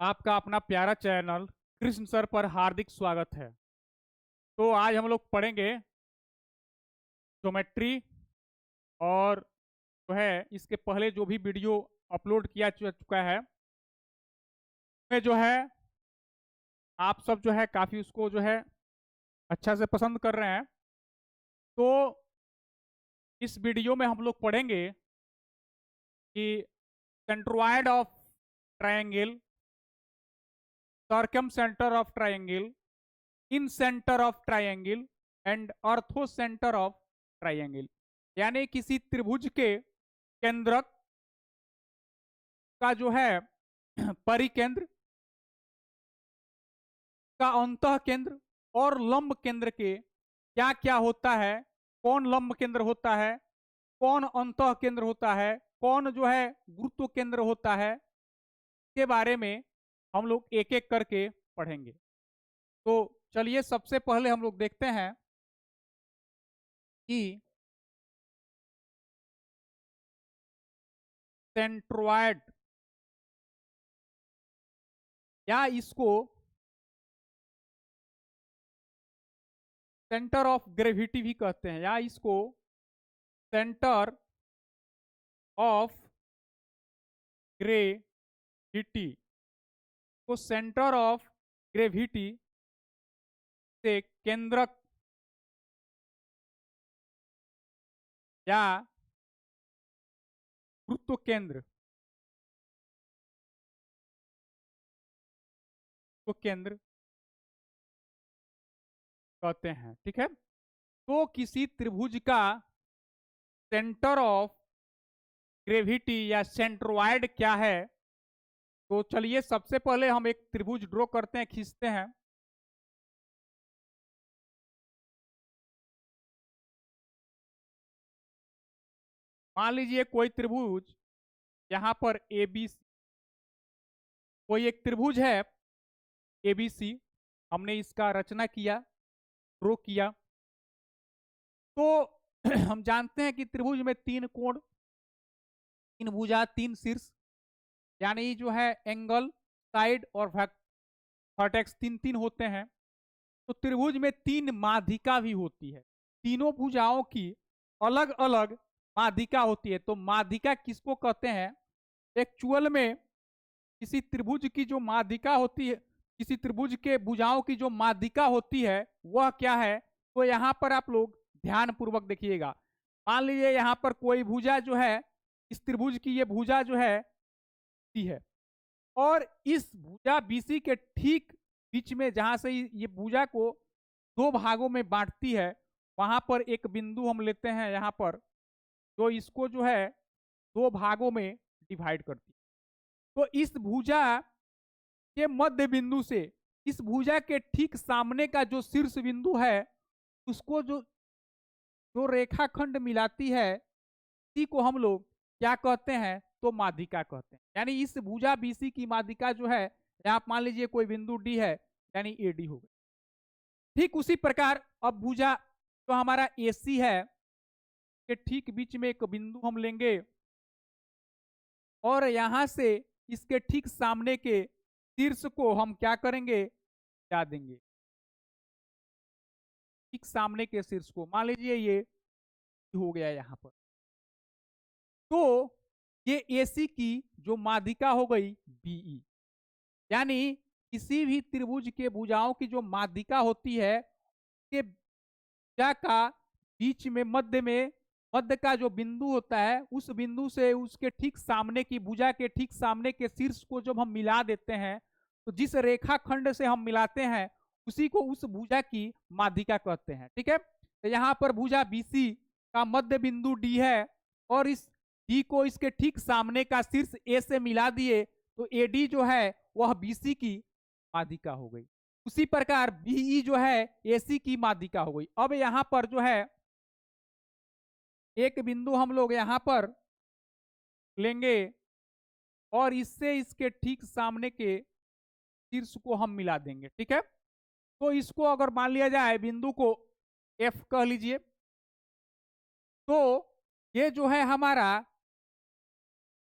आपका अपना प्यारा चैनल कृष्ण सर पर हार्दिक स्वागत है। तो आज हम लोग पढ़ेंगे ज्योमेट्री। और जो है इसके पहले जो भी वीडियो अपलोड किया चुका है उसमें जो है आप सब जो है काफ़ी उसको जो है अच्छा से पसंद कर रहे हैं। तो इस वीडियो में हम लोग पढ़ेंगे कि centroid of triangle, circum centre of triangle, in centre of triangle and ortho centre of triangle. यानी किसी त्रिभुज के केंद्रक का जो है परिकेंद्र का अंतः केंद्र और लंब केंद्र के क्या क्या होता है, कौन लंब केंद्र होता है, कौन अंतः केंद्र होता है, कौन जो है गुरुत्व केंद्र होता है, के बारे में हम लोग एक एक करके पढ़ेंगे। तो चलिए सबसे पहले हम लोग देखते हैं कि सेंट्रोइड या इसको सेंटर ऑफ ग्रेविटी भी कहते हैं या इसको सेंटर ऑफ ग्रेविटी को सेंटर ऑफ ग्रेविटी से केंद्रक या गुरुत्व केंद्र को केंद्र कहते हैं। ठीक है, तो किसी त्रिभुज का सेंटर ऑफ ग्रेविटी या सेंट्रोइड क्या है। तो चलिए सबसे पहले हम एक त्रिभुज ड्रॉ करते हैं, खींचते हैं। मान लीजिए कोई त्रिभुज यहां पर ए बी, कोई एक त्रिभुज है एबीसी, हमने इसका रचना किया, ड्रॉ किया। तो हम जानते हैं कि त्रिभुज में तीन कोण, तीन भुजा, तीन शीर्ष, यानी जो है एंगल, साइड और वर्टेक्स तीन तीन होते हैं। तो त्रिभुज में तीन माध्यिका भी होती है, तीनों भुजाओं की अलग अलग माध्यिका होती है। तो माध्यिका किसको कहते हैं? एक्चुअल में किसी त्रिभुज की जो माध्यिका होती है, किसी त्रिभुज के भुजाओं की जो माध्यिका होती है वह क्या है? तो यहाँ पर आप लोग ध्यान पूर्वक देखिएगा। मान लीजिए यहाँ पर कोई भुजा जो है, इस त्रिभुज की ये भुजा जो है सी है, और इस भुजा बीसी के ठीक बीच में जहां से ये भुजा को दो भागों में बांटती है, वहां पर एक बिंदु हम लेते हैं यहाँ पर, जो इसको जो है दो भागों में डिवाइड करती है। तो इस भुजा के मध्य बिंदु से इस भुजा के ठीक सामने का जो शीर्ष बिंदु है, उसको जो जो रेखाखंड मिलाती है, इसी को हम लोग क्या कहते हैं? तो माध्यिका कहते हैं। यानी इस भुजा बीसी की माध्यिका जो है, आप मान लीजिए कोई बिंदु डी है, यानी ए डी हो गया। ठीक उसी प्रकार अब भुजा जो हमारा ए सी है के ठीक बीच में एक बिंदु हम लेंगे, और यहां से इसके ठीक सामने के शीर्ष को हम क्या करेंगे? मिला देंगे। ठीक सामने के शीर्ष को मान लीजिए ये हो गया यहाँ पर। तो ये एसी की जो माध्यिका हो गई बीई, यानी किसी भी त्रिभुज के भुजाओं की जो माध्यिका होती है, के भुजा का बीच में मध्य का जो बिंदु होता है, उस बिंदु से उसके ठीक सामने की भुजा के ठीक सामने के शीर्ष को जब हम मिला देते हैं, तो जिस रेखाखंड से हम मिलाते हैं उसी को उस भुजा की माध्यिका कहते हैं। ठीक है, तो यहाँ पर भुजा बीसी का मध्य बिंदु डी है, और इस डी को इसके ठीक सामने का शीर्ष ए से मिला दिए, तो एडी जो है वह बीसी की माध्यिका हो गई। उसी प्रकार बीई जो है एसी की माध्यिका हो गई। अब यहाँ पर जो है एक बिंदु हम लोग यहाँ पर लेंगे, और इससे इसके ठीक सामने के शीर्ष को हम मिला देंगे। ठीक है, तो इसको अगर मान लिया जाए, बिंदु को एफ कह लीजिए, तो ये जो है हमारा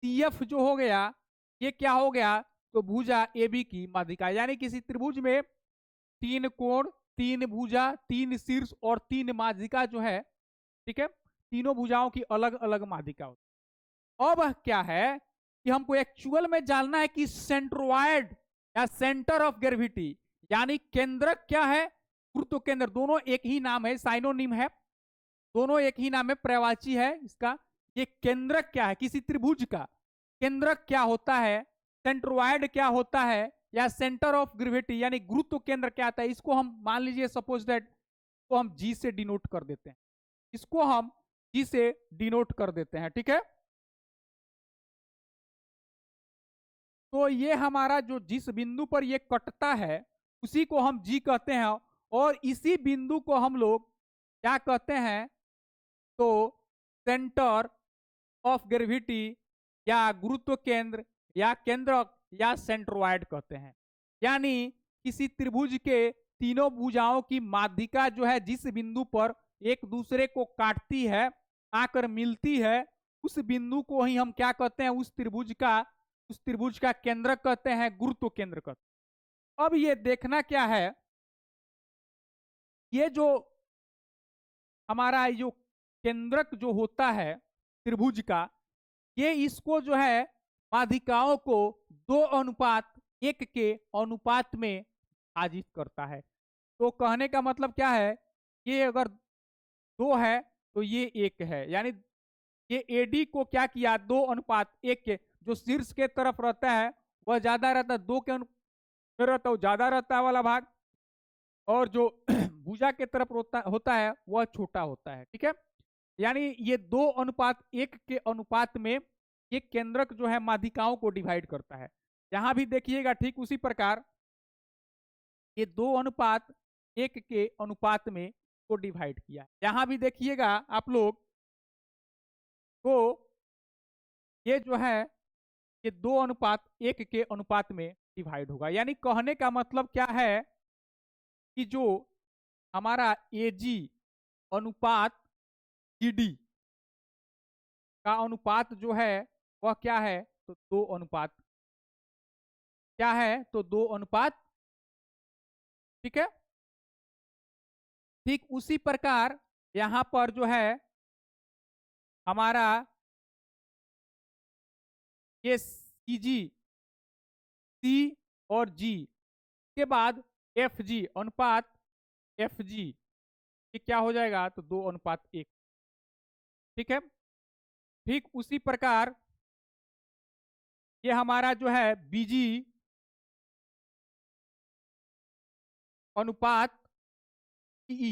सी एफ जो हो गया, ये क्या हो गया? तो भुजा AB की माध्यिका, यानी किसी त्रिभुज में 3 कोण, 3 भुजा, 3 शीर्ष और 3 माध्यिका जो है, ठीक है, तीनों भुजाओं की अलग अलग माध्यिका होती है। अब क्या है कि हमको एक्चुअल में जानना है कि सेंट्रोइड या सेंटर ऑफ ग्रेविटी यानी केंद्रक क्या है, गुरुत्व केंद्र, दोनों एक ही नाम है, साइनोनिम है, दोनों एक ही नाम है, पर्यायवाची है इसका। ये केंद्रक क्या है, किसी त्रिभुज का केंद्रक क्या होता है, सेंट्रोइड क्या होता है, या सेंटर ऑफ ग्रेविटी यानी गुरुत्व केंद्र क्या आता है, इसको हम मान लीजिए सपोज दैट को हम जी से डिनोट कर देते हैं, इसको हम जी से डिनोट कर देते हैं, ठीक है। तो ये हमारा जो जिस बिंदु पर ये कटता है उसी को हम जी कहते हैं, और इसी बिंदु को हम लोग क्या कहते हैं, तो सेंटर ऑफ ग्रेविटी या गुरुत्व केंद्र या केंद्रक या सेंट्रोइड कहते हैं। यानी किसी त्रिभुज के तीनों भुजाओं की माध्यिका जो है जिस बिंदु पर एक दूसरे को काटती है, आकर मिलती है, उस बिंदु को ही हम क्या कहते हैं, उस त्रिभुज का केंद्र कहते हैं, गुरुत्व केंद्र कहते हैं। अब ये देखना क्या है, ये जो हमारा जो केंद्रक जो होता है त्रिभुज का, ये इसको जो है माध्यिकाओं को 2:1 के अनुपात में विभाजित करता है। तो कहने का मतलब क्या है, ये अगर 2 है तो ये 1 है, यानी ये एडी को क्या किया, 2:1 के, जो शीर्ष के तरफ रहता है वह ज्यादा रहता है, 2 के रहता है वो ज्यादा रहता है वाला भाग, और जो भुजा के तरफ होता है वह छोटा होता है, ठीक है। यानी ये 2:1 के अनुपात में ये केंद्रक जो है माध्यिकाओं को डिवाइड करता है। यहां भी देखिएगा ठीक उसी प्रकार ये 2:1 के अनुपात में को डिवाइड किया है। यहां भी देखिएगा आप लोग, तो ये जो है ये 2:1 के अनुपात में डिवाइड होगा। यानी कहने का मतलब क्या है कि जो हमारा एजी अनुपात जीडी का अनुपात जो है वह क्या है, तो 2 क्या है, तो 2, ठीक है। ठीक उसी प्रकार यहां पर जो है हमारा ये सीजी, सी और जी के बाद एफ जी अनुपात एफ जी, ये क्या हो जाएगा, तो 2:1, ठीक है। ठीक उसी प्रकार ये हमारा जो है बीजी अनुपात ई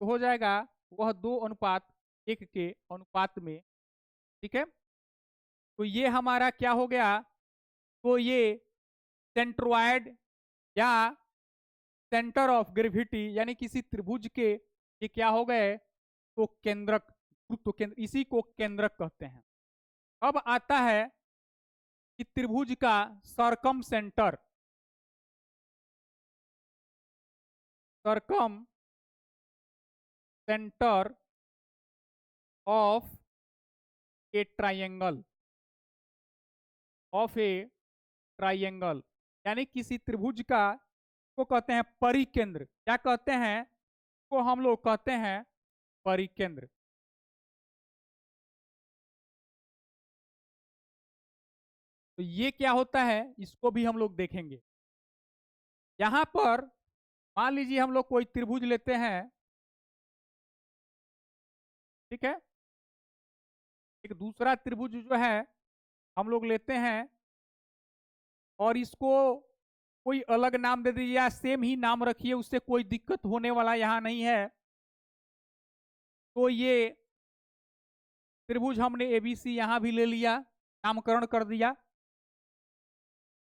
तो हो जाएगा वह 2:1 के अनुपात में, ठीक है। तो ये हमारा क्या हो गया, तो ये सेंट्रोइड या सेंटर ऑफ ग्रेविटी यानी किसी त्रिभुज के ये क्या हो गए, तो केंद्रक, गुरुत्व केंद्र, इसी को केंद्रक कहते हैं। अब आता है कि त्रिभुज का सरकम सेंटर, ऑफ ए ट्राइंगल, यानी किसी त्रिभुज का को कहते हैं परिकेंद्र, क्या कहते हैं, को हम लोग कहते हैं परिकेंद्र। तो ये क्या होता है इसको भी हम लोग देखेंगे। यहां पर मान लीजिए हम लोग कोई त्रिभुज लेते हैं, ठीक है, एक दूसरा त्रिभुज जो है हम लोग लेते हैं और इसको कोई अलग नाम दे दीजिए या सेम ही नाम रखिए, उससे कोई दिक्कत होने वाला यहां नहीं है। तो ये त्रिभुज हमने एबीसी यहां भी ले लिया, नामकरण कर दिया।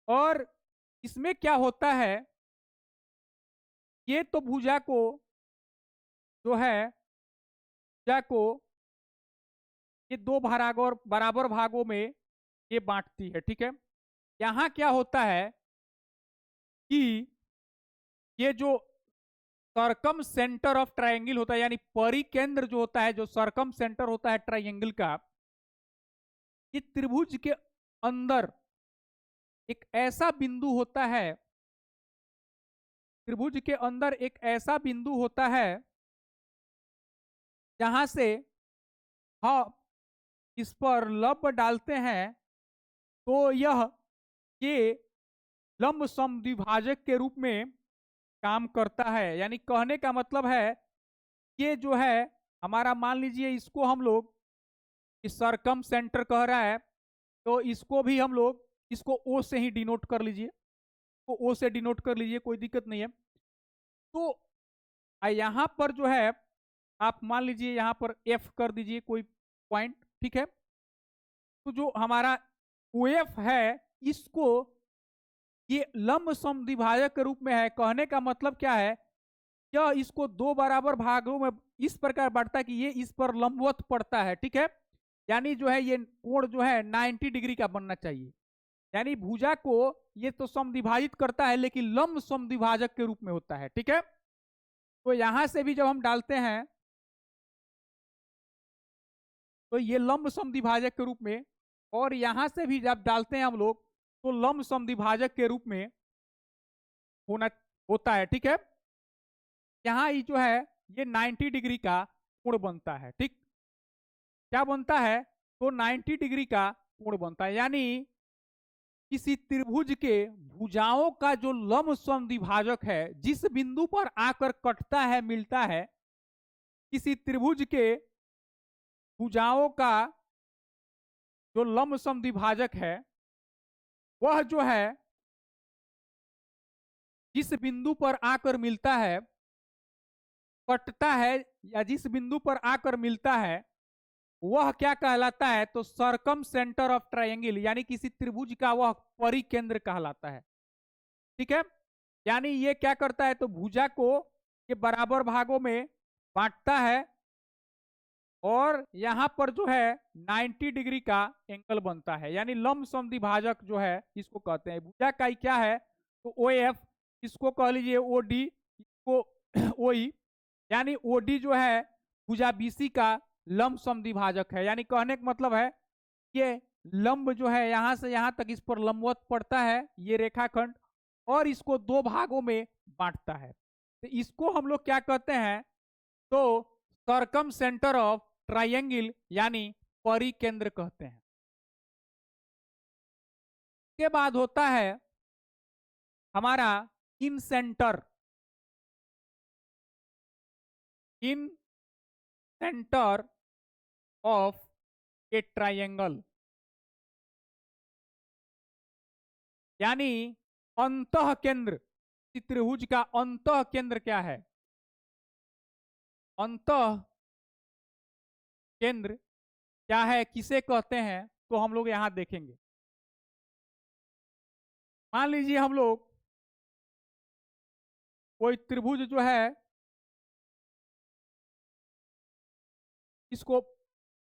और इसमें क्या होता है, ये तो भुजा को जो है, भुजा को ये 2 बराबर भागों में ये बांटती है, ठीक है। यहां क्या होता है कि ये जो सरकम सेंटर ऑफ ट्रायंगल होता है, यानी परिकेंद्र जो होता है, जो सरकम सेंटर होता है ट्रायंगल का, ये त्रिभुज के अंदर एक ऐसा बिंदु होता है, त्रिभुज के अंदर एक ऐसा बिंदु होता है जहां से हम इस पर लंब डालते हैं तो ये लंब समद्विभाजक के रूप में काम करता है। यानी कहने का मतलब है, ये जो है हमारा, मान लीजिए इसको हम लोग इस सरकम सेंटर कह रहा है, तो इसको भी हम लोग इसको ओ से ही डिनोट कर लीजिए, तो ओ से डिनोट कर लीजिए, कोई दिक्कत नहीं है। तो यहां पर जो है आप मान लीजिए यहां पर एफ कर दीजिए कोई पॉइंट, ठीक है। तो जो हमारा ओ एफ है, इसको ये लंब समद्विभाजक के रूप में है। कहने का मतलब क्या है, यह इसको दो बराबर भागों में इस प्रकार बांटता है कि ये इस पर लंबवत पड़ता है, ठीक है। यानी जो है ये कोण जो है 90 डिग्री का बनना चाहिए। यानी भुजा को ये तो समद्विभाजित करता है लेकिन लंब समद्विभाजक के रूप में होता है, ठीक है। तो यहां से भी जब हम डालते हैं तो ये लंब समद्विभाजक के रूप में, और यहां से भी जब डालते हैं हम लोग तो लंब समद्विभाजक के रूप में होना होता है, ठीक है। यहाँ ये जो है ये 90 डिग्री का कोण बनता है, ठीक। क्या बनता है, तो 90 डिग्री का कोण बनता है। यानी किसी त्रिभुज के भुजाओं का जो लंब समद्विभाजक है, जिस बिंदु पर आकर कटता है, मिलता है, किसी त्रिभुज के भुजाओं का जो लंब समद्विभाजक है, वह जो है जिस बिंदु पर आकर मिलता है, कटता है, या जिस बिंदु पर आकर मिलता है, वह क्या कहलाता है, तो सरकम सेंटर ऑफ ट्रायंगल, यानी किसी त्रिभुज का वह परिकेंद्र कहलाता है, ठीक है। यानी ये क्या करता है, तो भुजा को ये बराबर भागों में बांटता है, और यहां पर जो है 90 डिग्री का एंगल बनता है। यानी लंब समद्विभाजक जो है इसको कहते हैं। भुजा का ही क्या है, तो ओ एफ, इसको कह लीजिए ओ डी, इसको ओ ई। यानी ओ डी जो है भुजा बीसी का लंब समद्विभाजक है। यानी कहने का मतलब है ये लंब जो है यहां से यहां तक इस पर लंबवत पड़ता है ये रेखाखंड, और इसको दो भागों में बांटता है। तो इसको हम लोग क्या कहते हैं, तो सरकम सेंटर ऑफ ट्रायंगल यानी परिकेंद्र कहते हैं। के बाद होता है हमारा incentre, incentre of a triangle, यानी अंतः केंद्र। त्रिभुज का अंतः केंद्र क्या है, अंतः केंद्र क्या है, किसे कहते हैं, तो हम लोग यहां देखेंगे। मान लीजिए हम लोग कोई त्रिभुज जो है, इसको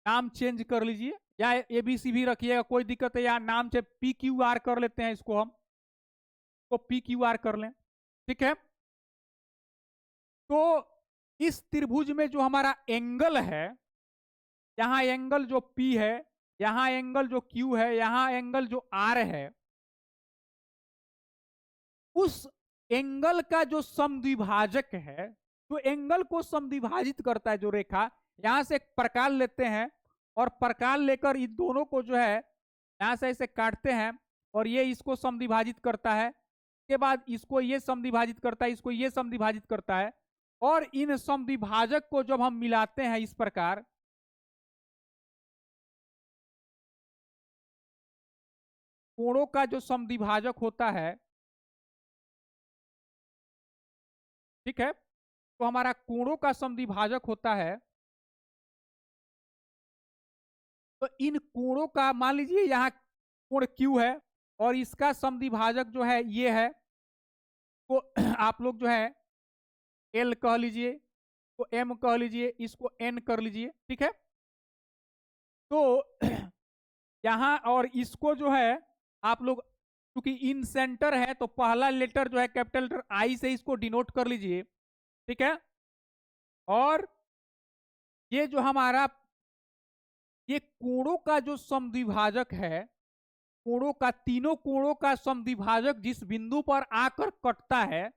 नाम चेंज कर लीजिए, या एबीसी भी रखिएगा, कोई दिक्कत है, या नाम से पी क्यू आर कर लेते हैं, इसको हम तो पी क्यू आर कर लें, ठीक है। तो इस त्रिभुज में जो हमारा एंगल है, यहां एंगल जो पी है, यहां एंगल जो क्यू है, यहां एंगल जो आर है, उस एंगल का जो समद्विभाजक है, जो एंगल को समद्विभाजित करता है, जो रेखा, यहां से एक प्रकार लेते हैं, और प्रकार लेकर इन दोनों को जो है यहां से ऐसे काटते हैं, और ये इसको समद्विभाजित करता है, के बाद इसको ये समद्विभाजित करता है, इसको ये समद्विभाजित करता है, और इन समद्विभाजक को जब हम मिलाते हैं इस प्रकार, कोणों का जो समद्विभाजक होता है, ठीक है, तो हमारा कोणों का समद्विभाजक होता है। तो इन कोणों का मान लीजिए यहाँ कोण Q है, और इसका समद्विभाजक जो है ये है, तो आप लोग जो है L कह लीजिए, तो M कह लीजिए, इसको N कर लीजिए, ठीक है। तो यहाँ और इसको जो है आप लोग, क्योंकि इन सेंटर है तो पहला लेटर जो है कैपिटल लेटर आई से इसको डिनोट कर लीजिए, ठीक है। और ये जो हमारा ये कोणों का जो समद्विभाजक है, कोणों का, तीनों कोणों का समद्विभाजक जिस बिंदु पर आकर कटता है,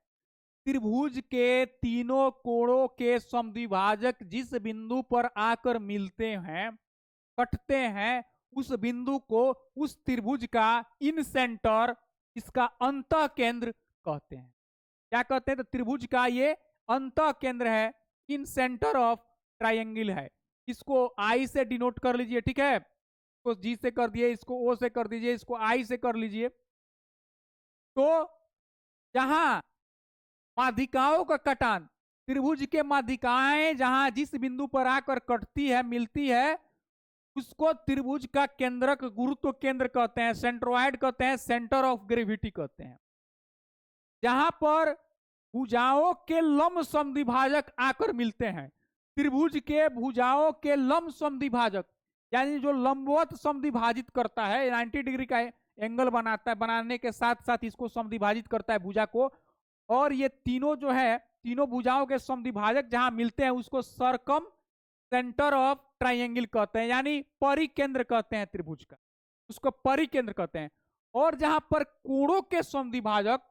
त्रिभुज के तीनों कोणों के समद्विभाजक जिस बिंदु पर आकर मिलते हैं, कटते हैं, उस बिंदु को, उस त्रिभुज का इन सेंटर, इसका अंत केंद्र कहते हैं। क्या कहते हैं? तो त्रिभुज का ये अंत केंद्र है, इन सेंटर ऑफ ट्रायंगल है। इसको आई से डिनोट कर लीजिए, ठीक है? इसको जी से कर दिए, इसको ओ से कर दीजिए, इसको आई से कर लीजिए। तो जहां माध्यिकाओं का कटान, त्रिभुज के माध्यिकाएं जहां जिस बिंदु पर आकर कटती है, मिलती है, उसको त्रिभुज का केंद्रक, गुरुत्व केंद्र कहते हैं, सेंट्रोइड कहते हैं, सेंटर ऑफ ग्रेविटी कहते हैं। जहां पर भुजाओं के लंब समद्विभाजक आकर मिलते हैं, त्रिभुज के भुजाओं के लंब समद्विभाजक, यानी जो लंबवत समद्विभाजित करता है, 90 डिग्री का एंगल बनाता है, बनाने के साथ साथ इसको समद्विभाजित करता है भुजा को, और ये तीनों जो है, तीनों भुजाओं के समद्विभाजक जहां मिलते हैं, उसको सरकम सेंटर ऑफ ट्रायंगल कहते हैं, यानी परिकेंद्र कहते हैं त्रिभुज का, उसको परिकेंद्र कहते हैं। और जहां पर कोणों के समद्विभाजक,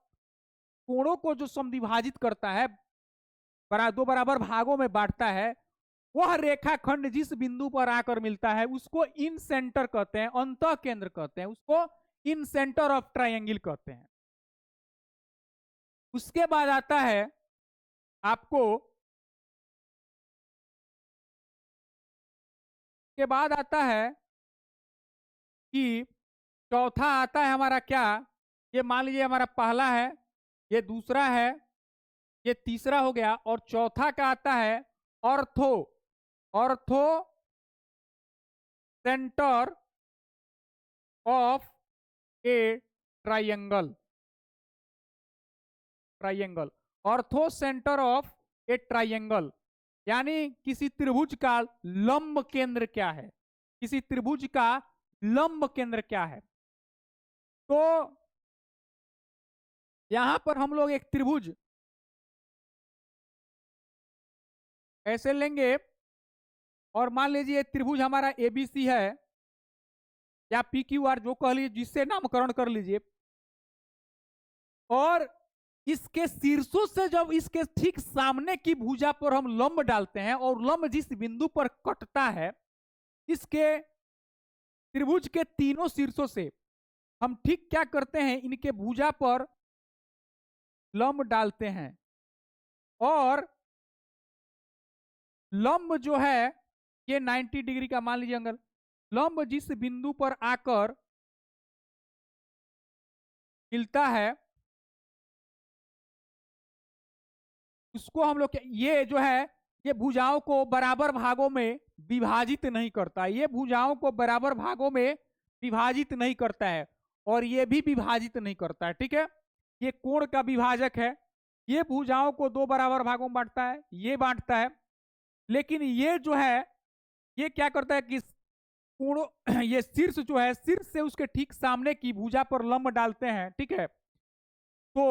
कोणों को जो समद्विभाजित करता है, दो बराबर भागों में बांटता है, वह रेखाखंड जिस बिंदु पर आकर मिलता है, उसको इन सेंटर कहते हैं, अंत केंद्र कहते हैं, उसको इन सेंटर ऑफ ट्रायंगल कहते हैं। उसके बाद आता है आपको, के बाद आता है कि चौथा आता है हमारा क्या, ये मान लीजिए हमारा पहला है, ये दूसरा है, ये तीसरा हो गया, और चौथा का आता है ortho, ortho centre of a triangle, triangle, ortho centre of a triangle, यानी किसी त्रिभुज का लंब केंद्र क्या है, किसी त्रिभुज का लंब केंद्र क्या है। तो यहां पर हम लोग एक त्रिभुज ऐसे लेंगे, और मान लीजिए त्रिभुज हमारा एबीसी है, या पी क्यू आर जो कह लीजिए, जिससे नामकरण कर लीजिए, और इसके शीर्षों से जब इसके ठीक सामने की भुजा पर हम लंब डालते हैं, और लंब जिस बिंदु पर कटता है, इसके त्रिभुज के तीनों शीर्षों से हम ठीक क्या करते हैं, इनके भुजा पर लंब डालते हैं, और लंब जो है ये 90 डिग्री का मान लीजिए एंगल, लंब जिस बिंदु पर आकर मिलता है, उसको हम लोग, ये जो है, ये भुजाओं को बराबर भागों में विभाजित नहीं करता, ये भुजाओं को बराबर भागों में विभाजित नहीं करता है, और ये भी विभाजित नहीं करता है, ठीक है? ये कोण का विभाजक है, ये भुजाओं को दो बराबर भागों में बांटता है, ये बांटता है, लेकिन ये जो है, ये क्या करता है कि कोण, ये शीर्ष जो है, शीर्ष से उसके ठीक सामने की भुजा पर लंब डालते हैं, ठीक है? तो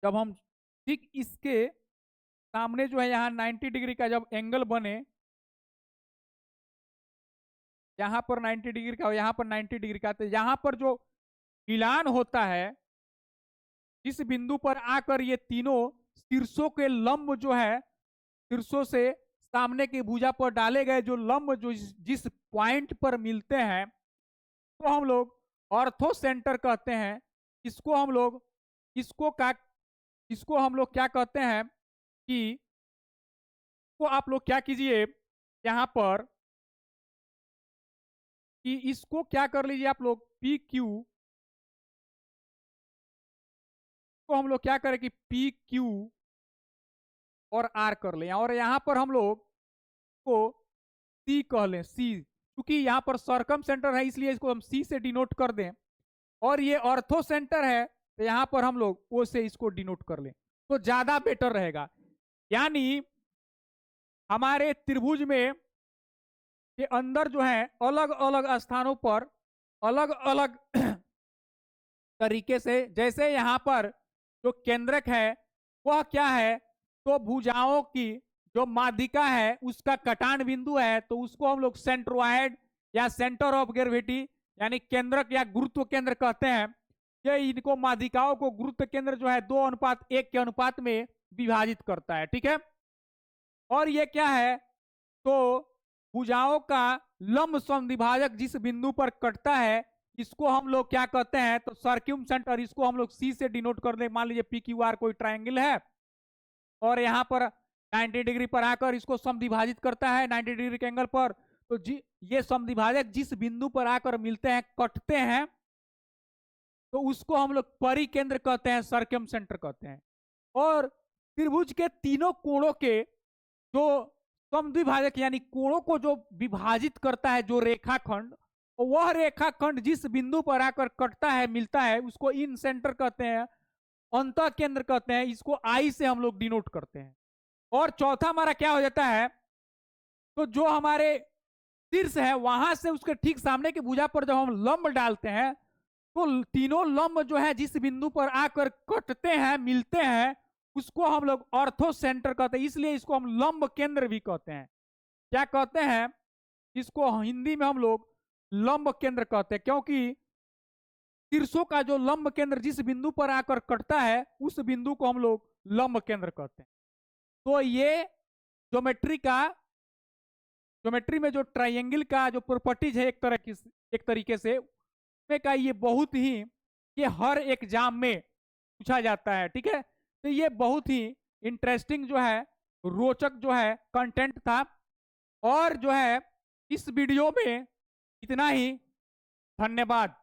जब हम ठीक इसके सामने जो है, यहाँ 90 डिग्री का जब एंगल बने, यहाँ पर 90 डिग्री का, यहाँ पर 90 डिग्री का, तो यहाँ पर जो मिलान होता है, इस बिंदु पर आकर ये तीनों शीर्षों के लंब जो है, शीर्षों से सामने की भुजा पर डाले गए जो लंब जो जिस पॉइंट पर मिलते हैं, तो हम लोग ऑर्थो सेंटर कहते हैं। इसको हम लोग, इसको हम लोग क्या कहते हैं कि, तो आप लोग क्या कीजिए यहां पर कि इसको क्या कर लीजिए आप लोग, पी क्यू को हम लोग क्या करें कि पी क्यू और आर कर लें, और यहां पर हम लोग को सी कह लें, सी, क्योंकि यहां पर सरकम सेंटर है इसलिए इसको हम सी से डिनोट कर दें, और ये ऑर्थो सेंटर है तो यहां पर हम लोग ओ से इसको डिनोट कर लें, तो ज्यादा बेटर रहेगा। यानी हमारे त्रिभुज में के अंदर जो है अलग अलग स्थानों पर अलग अलग तरीके से, जैसे यहाँ पर जो केंद्रक है वह क्या है, तो भुजाओं की जो माध्यिका है उसका कटान बिंदु है, तो उसको हम लोग सेंट्रोइड या सेंटर ऑफ ग्रेविटी यानी केंद्रक या गुरुत्व केंद्र कहते हैं, ये इनको माध्यिकाओं को गुरुत्व केंद्र जो है 2:1 के अनुपात में विभाजित करता है। ठीक है, और ये क्या है, तो भुजाओं का लंब समद्विभाजक जिस बिंदु पर कटता है इसको हम लोग क्या कहते हैं, तो सर्क्यूम सेंटर, इसको हम लोग सी से डिनोट कर दे। मान लीजिए पी क्यू आर कोई ट्रायंगल है और यहाँ पर 90 डिग्री पर आकर इसको समद्विभाजित करता है 90 डिग्री के एंगल पर, तो ये समद्विभाजक जिस बिंदु पर आकर मिलते हैं, कटते हैं, तो उसको हम लोग परिकेंद्र कहते हैं, सर्क्यूम सेंटर कहते हैं। और त्रिभुज के तीनों कोणों के जो समद्विभाजक यानी कोणों को जो विभाजित करता है, जो रेखाखंड, वह रेखाखंड जिस बिंदु पर आकर कटता है, मिलता है, उसको इन सेंटर कहते हैं, अंतः केंद्र कहते हैं। इसको आई से हम लोग डिनोट करते हैं। और चौथा हमारा क्या हो जाता है, तो जो हमारे शीर्ष है वहां से उसके ठीक सामने की भुजा पर जब हम लंब डालते हैं, तो तीनों लंब जो है जिस बिंदु पर आकर कटते हैं, मिलते हैं, उसको हम लोग ऑर्थो सेंटर कहते हैं। इसलिए इसको हम लंब केंद्र भी कहते हैं। क्या कहते हैं, इसको हिंदी में हम लोग लंब केंद्र कहते हैं, क्योंकि शीर्षों का जो लंब केंद्र जिस बिंदु पर आकर कटता है, उस बिंदु को हम लोग लंब केंद्र कहते हैं। तो ये ज्योमेट्री में जो ट्रायंगल का जो प्रॉपर्टीज है एक तरीके से का ये बहुत ही, ये हर एग्जाम में पूछा जाता है। ठीक है, तो ये बहुत ही इंटरेस्टिंग जो है, रोचक जो है कंटेंट था। और जो है इस वीडियो में इतना ही। धन्यवाद।